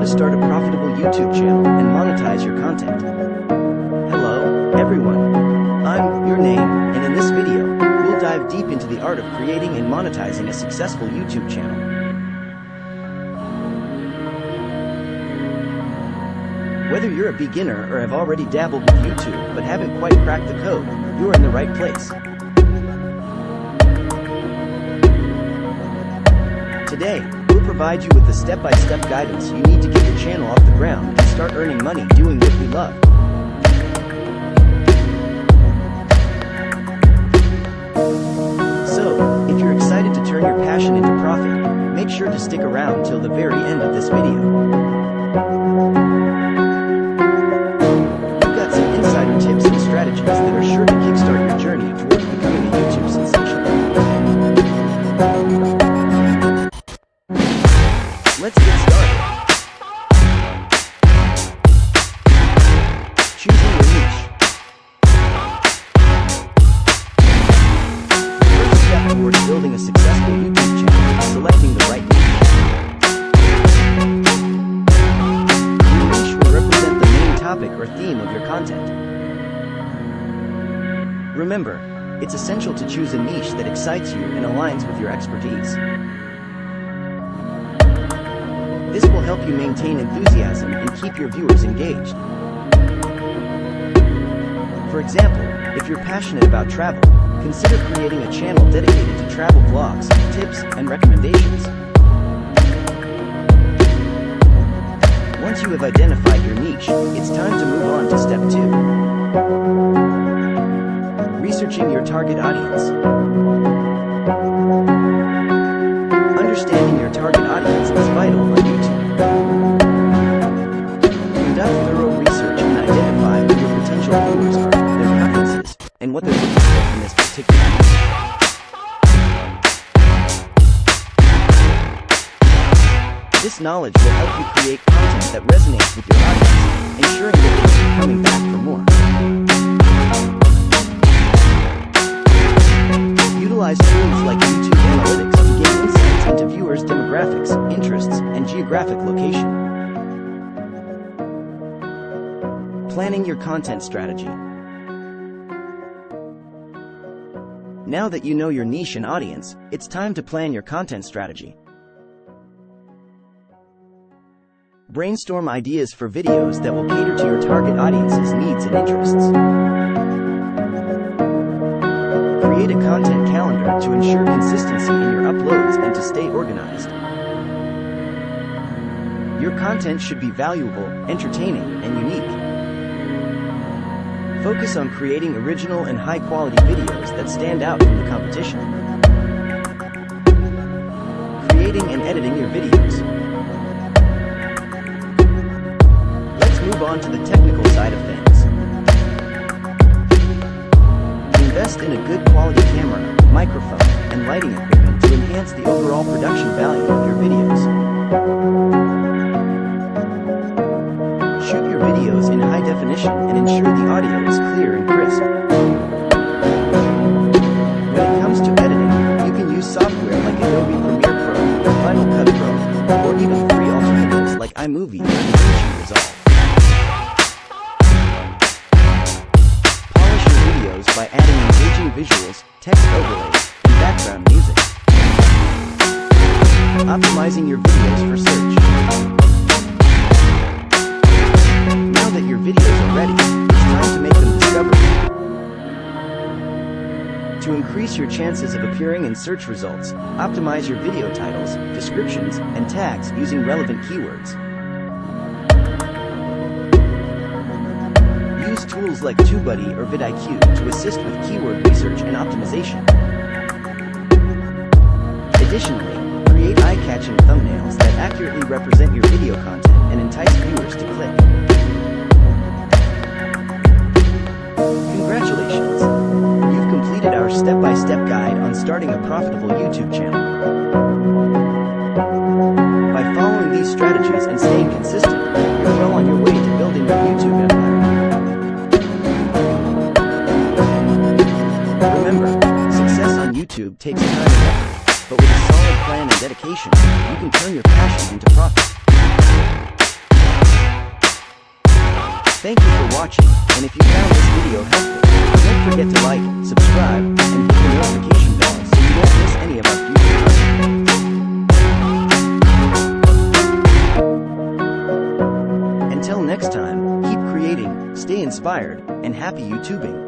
start a profitable YouTube channel and monetize your content. Hello, everyone. I'm your name, and in this video, we'll dive deep into the art of creating and monetizing a successful YouTube channel. Whether you're a beginner or have already dabbled with YouTube but haven't quite cracked the code, you're in the right place. Today, we'll provide you with the step-by-step guidance you need to get your channel off the ground and start earning money doing what you love. So, if you're excited to turn your passion into profit, make sure to stick around till the very end of this video. We've got some insider tips and strategies that are sure to kickstart your journey towards becoming a YouTube sensation. Let's get started. Choosing your niche. The first step towards building a successful YouTube channel is selecting the right niche. Your niche will represent the main topic or theme of your content. Remember, it's essential to choose a niche that excites you and aligns with your expertise. This will help you maintain enthusiasm and keep your viewers engaged. For example, if you're passionate about travel, consider creating a channel dedicated to travel vlogs, tips, and recommendations. Once you have identified your niche, it's time to move on to step 2. Researching your target audience. Understanding your target audience is vital on YouTube. Conduct thorough research and identify who your potential viewers are, their preferences, and what they're looking for in this particular niche. This knowledge will help you create content that resonates with your audience, ensuring that they keep coming back for more. Utilize tools like YouTube Analytics to gain insights into viewers' demographics, interests, and geographic location. Planning your content strategy. Now that you know your niche and audience, it's time to plan your content strategy. Brainstorm ideas for videos that will cater to your target audience's needs and interests. Create a content calendar to ensure consistency in your uploads and to stay organized. Your content should be valuable, entertaining, and unique. Focus on creating original and high-quality videos that stand out from the competition. Creating and editing your videos. Let's move on to the technical side of things. Invest in a good quality camera, microphone, and lighting equipment to enhance the overall production value of your videos. Shoot your videos in high definition and ensure the audio is clear and crisp. When it comes to editing, you can use software like Adobe Premiere Pro, Final Cut Pro, or even free alternatives like iMovie or DaVinci Resolve. By adding engaging visuals, text overlays, and background music. Optimizing your videos for search. Now that your videos are ready, it's time to make them discoverable. To increase your chances of appearing in search results, optimize your video titles, descriptions, and tags using relevant keywords. Use tools like TubeBuddy or vidIQ to assist with keyword research and optimization. Additionally, create eye-catching thumbnails that accurately represent your video content and entice viewers to click. Congratulations! You've completed our step-by-step guide on starting a profitable YouTube channel. By following these strategies and staying consistent, you're well on your way to building your YouTube empire. Remember, success on YouTube takes time and effort, but with a solid plan and dedication, you can turn your passion into profit. Thank you for watching, and if you found this video helpful, don't forget to like, subscribe, and hit the notification bell so you won't miss any of our future content. Until next time, keep creating, stay inspired, and happy YouTubing.